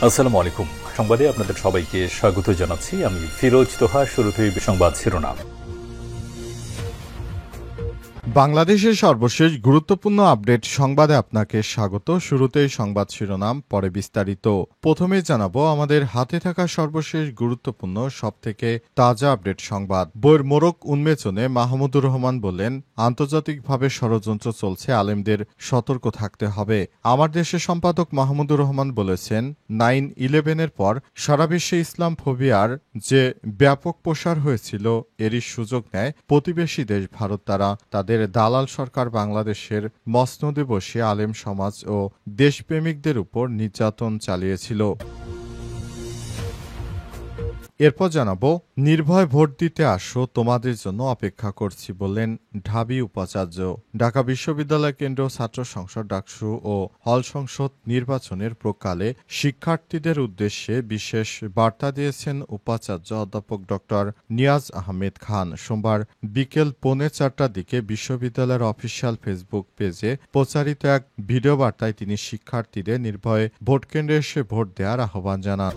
আসসালামু আলাইকুম। সংবাদে আপনাদের সবাইকে স্বাগত জানাচ্ছি। আমি ফিরোজ তোহা। শুরুতেই সংবাদ শিরোনাম। বাংলাদেশের সর্বশেষ গুরুত্বপূর্ণ আপডেট সংবাদে আপনাকে স্বাগত। শুরুতেই সংবাদ শিরোনাম, পরে বিস্তারিত। প্রথমে জানাবো আমাদের হাতে থাকা সর্বশেষ গুরুত্বপূর্ণ সবথেকে তাজা আপডেট সংবাদ। বইয়ের মোড়ক উন্মোচনে মাহমুদুর রহমান বললেন, আন্তর্জাতিকভাবে ষড়যন্ত্র চলছে, আলেমদের সতর্ক থাকতে হবে। আমার দেশের সম্পাদক মাহমুদুর রহমান বলেছেন, 9/11-এর পর সারা বিশ্বে ইসলাম ফোবিয়ার যে ব্যাপক প্রসার হয়েছিল, এরই সুযোগ নেয় প্রতিবেশী দেশ ভারত। তাদের দালাল সরকার বাংলাদেশের মসনদে বসে আলেম সমাজ ও দেশপ্রেমিকদের উপর নির্যাতন চালিয়েছিল। এরপর জানাবো, নির্ভয় ভোট দিতে আসো, তোমাদের জন্য অপেক্ষা করছি বললেন ঢাবি উপাচার্য। ঢাকা বিশ্ববিদ্যালয় কেন্দ্রীয় ছাত্র সংসদ ডাকসু ও হল সংসদ নির্বাচনের প্রকালে শিক্ষার্থীদের উদ্দেশ্যে বিশেষ বার্তা দিয়েছেন উপাচার্য অধ্যাপক ড নিয়াজ আহমেদ খান। সোমবার বিকেল 3:45টার দিকে বিশ্ববিদ্যালয়ের অফিসিয়াল ফেসবুক পেজে প্রচারিত এক ভিডিও বার্তায় তিনি শিক্ষার্থীদের নির্ভয়ে ভোটকেন্দ্রে এসে ভোট দেওয়ার আহ্বান জানান।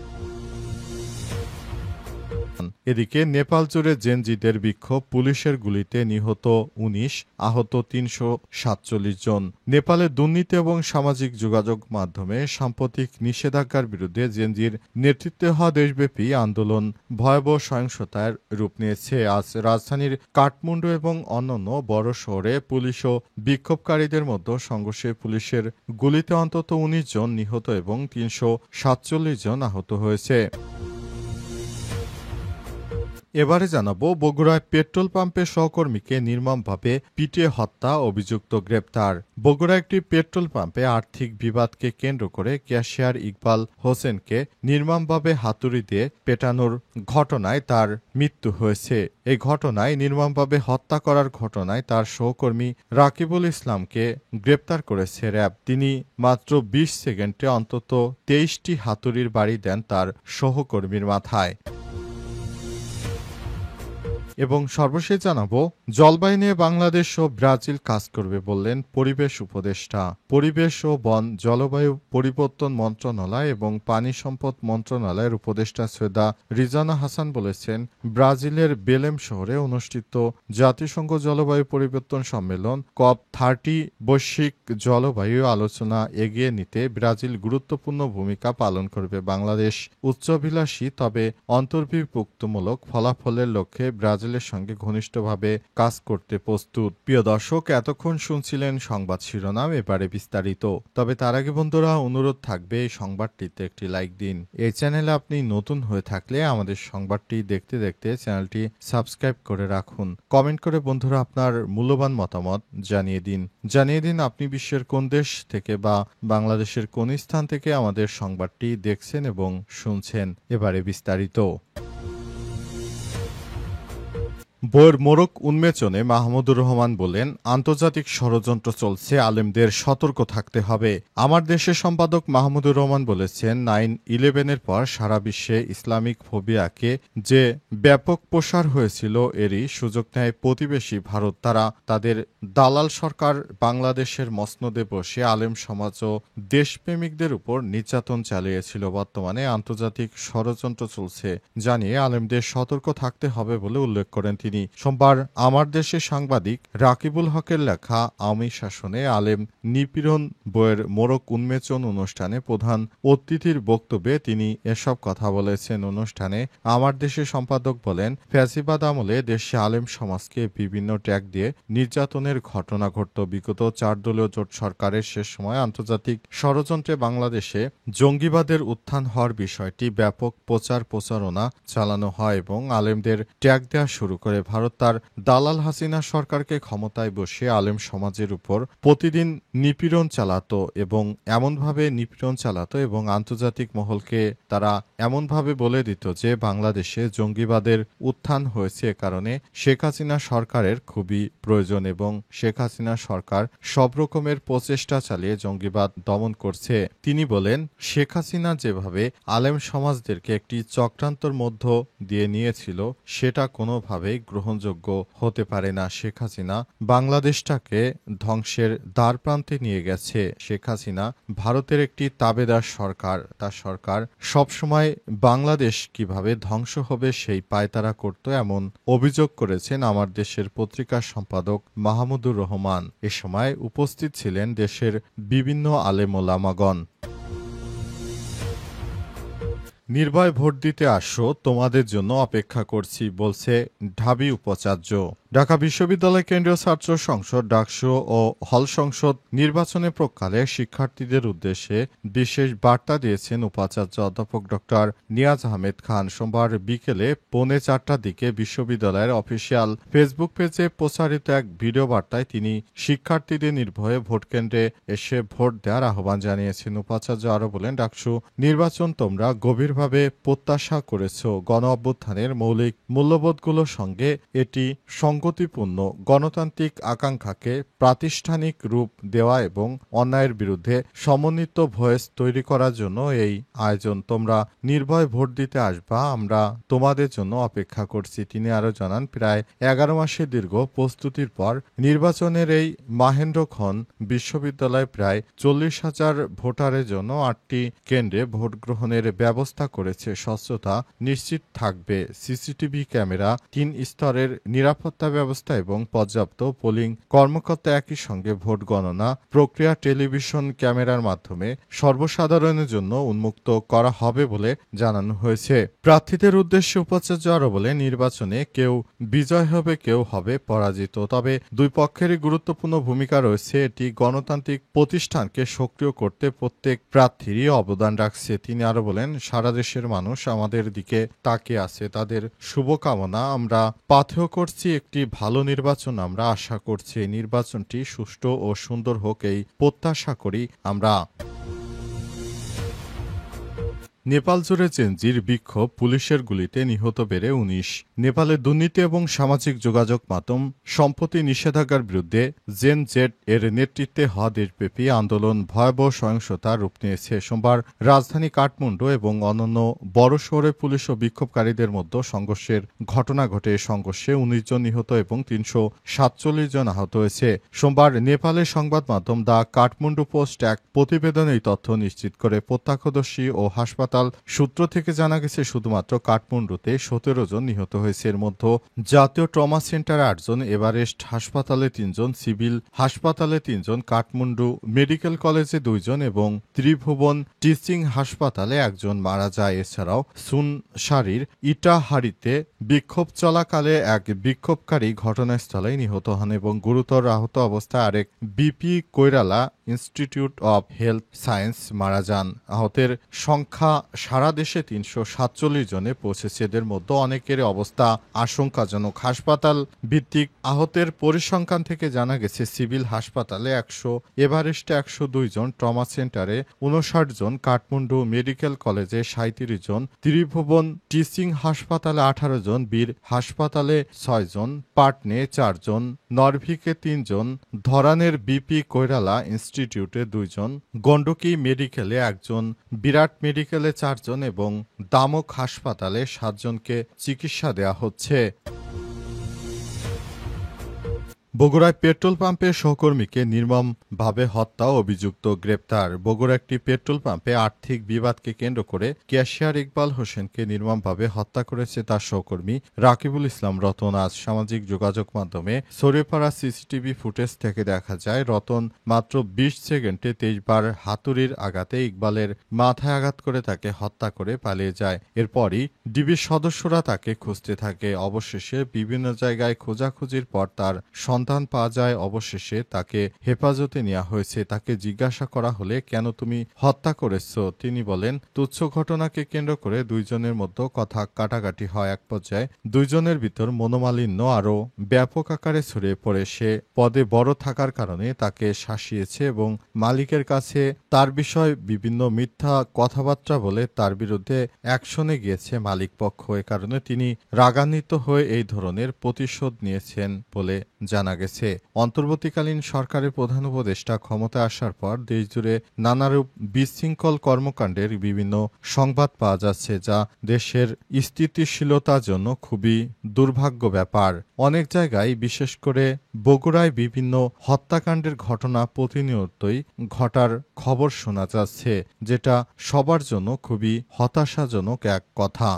এদিকে নেপাল জুড়ে জেনজিদের বিক্ষোভ, পুলিশের গুলিতে নিহত 19, আহত 347 জন। নেপালে দুর্নীতি এবং সামাজিক যোগাযোগ মাধ্যমে সাম্প্রতিক নিষেধাজ্ঞার বিরুদ্ধে জেনজির নেতৃত্বে হওয়া দেশব্যাপী আন্দোলন ভয়াবহ সহিংসতার রূপ নিয়েছে। আজ রাজধানীর কাঠমান্ডু এবং অন্যান্য বড় শহরে পুলিশ ও বিক্ষোভকারীদের মধ্যে সংঘর্ষে পুলিশের গুলিতে অন্তত 19 জন নিহত এবং 347 জন আহত হয়েছে। এবারে জানাবো, বগুড়ায় পেট্রোল পাম্পের সহকর্মীকে নির্মমভাবে পিটিয়ে হত্যা, অভিযুক্ত গ্রেপ্তার। বগুড়া একটি পেট্রোল পাম্পে আর্থিক বিবাদকে কেন্দ্র করে ক্যাশিয়ার ইকবাল হোসেনকে নির্মমভাবে হাতুড়ি দিয়ে পেটানোর ঘটনায় তার মৃত্যু হয়েছে। এই ঘটনায় নির্মমভাবে হত্যা করার ঘটনায় তার সহকর্মী রাকিবুল ইসলামকে গ্রেপ্তার করেছে র্যাব। তিনি মাত্র 20 সেকেন্ডে অন্তত 23টি হাতুড়ির বাড়ি দেন তার সহকর্মীর মাথায়। এবং সর্বশেষ জানাবো, জলবায়ু নিয়ে বাংলাদেশ ও ব্রাজিল কাজ করবে বললেন পরিবেশ উপদেষ্টা। পরিবেশ ও বন জলবায়ু পরিবর্তন মন্ত্রণালয় এবং পানি সম্পদ মন্ত্রণালয়ের উপদেষ্টা সৈয়দা রিজানা হাসান বলেছেন, ব্রাজিলের বেলেম শহরে অনুষ্ঠিত জাতিসংঘ জলবায়ু পরিবর্তন সম্মেলন COP30 বৈশ্বিক জলবায়ু আলোচনা এগিয়ে নিতে ব্রাজিল গুরুত্বপূর্ণ ভূমিকা পালন করবে। বাংলাদেশ উচ্চাভিলাষী তবে অন্তর্ভুক্তিমূলক ফলাফলের লক্ষ্যে ব্রাজিলের সঙ্গে ঘনিষ্ঠভাবে কাজ করতে প্রস্তুত। প্রিয় দর্শক, এতক্ষণ শুনছিলেন সংবাদ শিরোনাম, এবারে বিস্তারিত। তবে তার আগে বন্ধুরা, অনুরোধ থাকবে এই সংবাদটিতে একটি লাইক দিন। এই চ্যানেলে আপনি নতুন হয়ে থাকলে আমাদের সংবাদটি দেখতে দেখতে চ্যানেলটি সাবস্ক্রাইব করে রাখুন। কমেন্ট করে বন্ধুরা আপনার মূল্যবান মতামত জানিয়ে দিন আপনি বিশ্বের কোন দেশ থেকে বা বাংলাদেশের কোন স্থান থেকে আমাদের সংবাদটি দেখছেন এবং শুনছেন। এবারে বিস্তারিত। বইয়ের মোড়ক উন্মোচনে মাহমুদুর রহমান বলেন, আন্তর্জাতিক ষড়যন্ত্র চলছে, আলেমদের সতর্ক থাকতে হবে। আমার দেশের সম্পাদক মাহমুদুর রহমান বলেছেন, 9/11-এর পর সারা বিশ্বে ইসলামিক ফোবিয়াকে যে ব্যাপক প্রসার হয়েছিল, এরই সুযোগ নেয় প্রতিবেশী ভারত। তাদের দালাল সরকার বাংলাদেশের মসনদে বসে আলেম সমাজ ও দেশপ্রেমিকদের উপর নির্যাতন চালিয়েছিল। বর্তমানে আন্তর্জাতিক ষড়যন্ত্র চলছে জানিয়ে আলেমদের সতর্ক থাকতে হবে বলে উল্লেখ করেন তিনি। সোমবার আমার দেশের সাংবাদিক রাকিবুল হকের লেখা আওয়ামী শাসনে আলেম নিপীড়ন বইয়ের মোড়ক উন্মোচন অনুষ্ঠানে প্রধান অতিথির বক্তব্যে তিনি এসব কথা বলেছেন। অনুষ্ঠানে আমার দেশের সম্পাদক বলেন, ফ্যাসিবাদ আমলে দেশে আলেম সমাজকে বিভিন্ন ট্যাগ দিয়ে নির্যাতনের ঘটনা ঘটত। বিগত 4 দলীয় জোট সরকারের শেষ সময় আন্তর্জাতিক ষড়যন্ত্রে বাংলাদেশে জঙ্গিবাদের উত্থান হওয়ার বিষয়টি ব্যাপক প্রচারণা চালানো হয় এবং আলেমদের ট্যাগ দেওয়া শুরু করে। ভারত তার দালাল হাসিনা সরকারকে ক্ষমতায় বসে আলেম সমাজের উপর প্রতিদিন নিপীড়ন চালাতো এবং আন্তর্জাতিক মহলকে তারা এমনভাবে বলে দিত যে বাংলাদেশে জঙ্গিবাদের উত্থান হয়েছে, কারণে শেখ হাসিনা সরকারের খুবই প্রয়োজন এবং শেখ হাসিনা সরকার সব রকমের প্রচেষ্টা চালিয়ে জঙ্গিবাদ দমন করছে। তিনি বলেন, শেখ হাসিনা যেভাবে আলেম সমাজদেরকে একটি চক্রান্তর মধ্য দিয়ে নিয়েছিল, সেটা কোনোভাবেই গ্রহণযোগ্য হতে পারে না। শেখ হাসিনা বাংলাদেশটাকে ধ্বংসের দ্বারপ্রান্তে নিয়ে গেছে। শেখ হাসিনা ভারতের একটি তাবেদার সরকার। তার সরকার সবসময় বাংলাদেশ কিভাবে ধ্বংস হবে সেই পায়তারা করত, এমন অভিযোগ করেছেন আমার দেশের পত্রিকার সম্পাদক মাহমুদুর রহমান। এ সময় উপস্থিত ছিলেন দেশের বিভিন্ন আলেম ওলামাগণ। নির্ভয় ভোট দিতে আসো, তোমাদের জন্য অপেক্ষা করছি, বলছে ঢাবি উপাচার্য। ঢাকা বিশ্ববিদ্যালয় কেন্দ্রীয় ছাত্র সংসদ ডাকসু ও হল সংসদ নির্বাচনে প্রকালে শিক্ষার্থীদের উদ্দেশ্যে বিশেষ বার্তা দিয়েছেন উপাচার্য অধ্যাপক ডক্টর নিয়াজ আহমেদ খান। সোমবার বিকেলে 3:45টার দিকে বিশ্ববিদ্যালয়ের অফিসিয়াল ফেসবুক পেজে প্রচারিত এক ভিডিও বার্তায় তিনি শিক্ষার্থীদের নির্ভয়ে ভোট কেন্দ্রে এসে ভোট দেওয়ার আহ্বান জানিয়েছেন। উপাচার্য আরও বলেন, ডাকসু নির্বাচন তোমরা গভীরভাবে প্রত্যাশা করেছ। গণ অভ্যুত্থানের মৌলিক মূল্যবোধগুলোর সঙ্গে এটি গতিপূর্ণ গণতান্ত্রিক আকাঙ্ক্ষাকে প্রাতিষ্ঠানিক রূপ দেওয়া এবং অন্যায়ের বিরুদ্ধে সমন্বিত ভয়েস তৈরি করার জন্য এই আয়োজন। তোমরা নির্ভয় ভোট দিতে আসবা, আমরা তোমাদের জন্য অপেক্ষা করছি। তিনি আরও জানান, প্রায় 11 মাসের দীর্ঘ প্রস্তুতির পর নির্বাচনের এই মাহেন্দ্রক্ষণ বিশ্ববিদ্যালয়ে প্রায় 40,000 ভোটারের জন্য 8টি কেন্দ্রে ভোট গ্রহণের ব্যবস্থা করেছে। স্বচ্ছতা নিশ্চিত থাকবে, সিসিটিভি ক্যামেরা, 3 স্তরের নিরাপত্তা ব্যবস্থা এবং পর্যাপ্ত পোলিং কর্মকর্তা, একই সঙ্গে ভোট গণনা প্রক্রিয়া টেলিভিশন ক্যামেরার মাধ্যমে সর্বসাধারণের জন্য উন্মুক্ত করা হবে বলে জানানো হয়েছে। প্রার্থীদের উদ্দেশ্যে উপাচার্য আরও বলে, নির্বাচনে কেউ বিজয় হবে, কেউ হবে পরাজিত, তবে দুই পক্ষেরই গুরুত্বপূর্ণ ভূমিকা রয়েছে। এটি গণতান্ত্রিক প্রতিষ্ঠানকে সক্রিয় করতে প্রত্যেক প্রার্থীরই অবদান রাখছে। তিনি আরও বলেন, সারা দেশের মানুষ আমাদের দিকে তাকিয়ে আছে, তাদের শুভকামনা আমরা পাথেয় করছি। একটি ভালো নির্বাচন আমরা আশা করছি, এই নির্বাচনটি সুষ্ঠু ও সুন্দর হোক, এই প্রত্যাশা করি আমরা। নেপাল জুড়ে চেনজির বিক্ষোভ, পুলিশের গুলিতে নিহত বেড়ে 19। নেপালে দুর্নীতি এবং সামাজিক যোগাযোগ মাধ্যম সম্পত্তি নিষেধাজ্ঞার বিরুদ্ধে জেন জেড এর নেতৃত্বে হওয়া দেশব্যাপী আন্দোলন ভয়াবহ সহিংসতার রূপ নিয়েছে। সোমবার রাজধানী কাঠমান্ডু এবং অন্যান্য বড় শহরে পুলিশ ও বিক্ষোভকারীদের মধ্যে সংঘর্ষের ঘটনা ঘটে। সংঘর্ষে 19 জন নিহত এবং 347 জন আহত হয়েছে। সোমবার নেপালের সংবাদ মাধ্যম দ্য কাঠমান্ডু পোস্ট এক প্রতিবেদনে এই তথ্য নিশ্চিত করে। প্রত্যক্ষদর্শী ও হাসপাতাল সূত্র থেকে জানা গেছে, শুধুমাত্র কাঠমান্ডুতে 17 জন নিহত হয়েছে। এর মধ্যে জাতীয় ট্রমা সেন্টারে 8 জন, এভারেস্ট হাসপাতালে 3 জন, সিভিল হাসপাতালে 3 জন, কাঠমান্ডু মেডিকেল কলেজে 2 জন এবং ত্রিভুবন টিচিং হাসপাতালে 1 জন মারা যায়। এছাড়াও সুনসারির ইটাহারিতে বিক্ষোভ চলাকালে এক বিক্ষোভকারী ঘটনাস্থলে নিহত হন এবং গুরুতর আহত অবস্থায় আরেক BP Koirala institute of health science মারা যান। আহতের সংখ্যা সারা দেশে 347 জনে পৌঁছেছে। এদের মধ্যে অনেকের অবস্থা আশঙ্কাজনক। হাসপাতাল ভিত্তিক আহতের পরিসংখ্যান থেকে জানা গেছে, সিভিল হাসপাতালে 100, এভারেস্টে 102 জন, ট্রমা সেন্টারে 59 জন, কাঠমান্ডু মেডিকেল কলেজে 37 জন, ত্রিভুবন টিচিং হাসপাতালে 18 জন, বীর হাসপাতালে 6 জন, পাটনে 4 জন, নরভিকে 3 জন, ধরানের বিপি কৈরালা ইনস্টিটিউটে 2 জন, গন্ডকি মেডিকেলে 1 জন, বিরাট মেডিকেলে 4 জন এবং দামক হাসপাতালে 7 জনকে চিকিৎসা দেওয়া হচ্ছে। বগুড়ায় পেট্রোল পাম্পের সহকর্মীকে নির্মমভাবে হত্যা, অভিযুক্ত গ্রেপ্তার। বগুড়া একটি পেট্রোল পাম্পে আর্থিক বিবাদকে কেন্দ্র করে ক্যাশিয়ার ইকবাল হোসেনকে নির্মমভাবে হত্যা করেছে তার সহকর্মী রাকিবুল ইসলাম রতন। আজ সামাজিক যোগাযোগ মাধ্যমে ছড়িয়ে পড়া সিসিটিভি ফুটেজ থেকে দেখা যায়, রতন মাত্র 20 সেকেন্ডে 23 বার হাতুড়ির আঘাতে ইকবালের মাথায় আঘাত করে তাকে হত্যা করে পালিয়ে যায়। এরপরই ডিবির সদস্যরা তাকে খুঁজতে থাকে। অবশেষে বিভিন্ন জায়গায় খোঁজাখুঁজির পর তার সন্ধান পাওয়া যায়। অবশেষে তাকে হেফাজতে নেওয়া হয়েছে। তাকে জিজ্ঞাসা করা হলে, কেন তুমি হত্যা করেছ? তিনি বলেন, তুচ্ছ ঘটনাকে কেন্দ্র করে 2 জনের মধ্যে কথা কাটাকাটি হয়। এক পর্যায়ে 2 জনের ভিতর মনোমালিন্য আরও ব্যাপক আকারে ছড়িয়ে পড়ে। সে পদে বড় থাকার কারণে তাকে শাসিয়েছে এবং মালিকের কাছে তার বিষয়ে বিভিন্ন মিথ্যা কথাবার্তা বলে তার বিরুদ্ধে অ্যাকশনে গিয়েছে মালিক পক্ষ। এ কারণে তিনি রাগান্বিত হয়ে এই ধরনের প্রতিশোধ নিয়েছেন বলে জানা জানা গেছে। অন্তর্বর্তীকালীন সরকারের প্রধান উপদেষ্টা ক্ষমতায় আসার পর দেশজুড়ে নানারূপ বিশৃঙ্খল কর্মকাণ্ডের বিভিন্ন সংবাদ পাওয়া যাচ্ছে, যা দেশের স্থিতিশীলতার জন্য খুবই দুর্ভাগ্য ব্যাপার। অনেক জায়গায়, বিশেষ করে বগুড়ায়, বিভিন্ন হত্যাকাণ্ডের ঘটনা প্রতিনিয়তই ঘটার খবর শোনা যাচ্ছে, যেটা সবার জন্য খুবই হতাশাজনক এক কথা।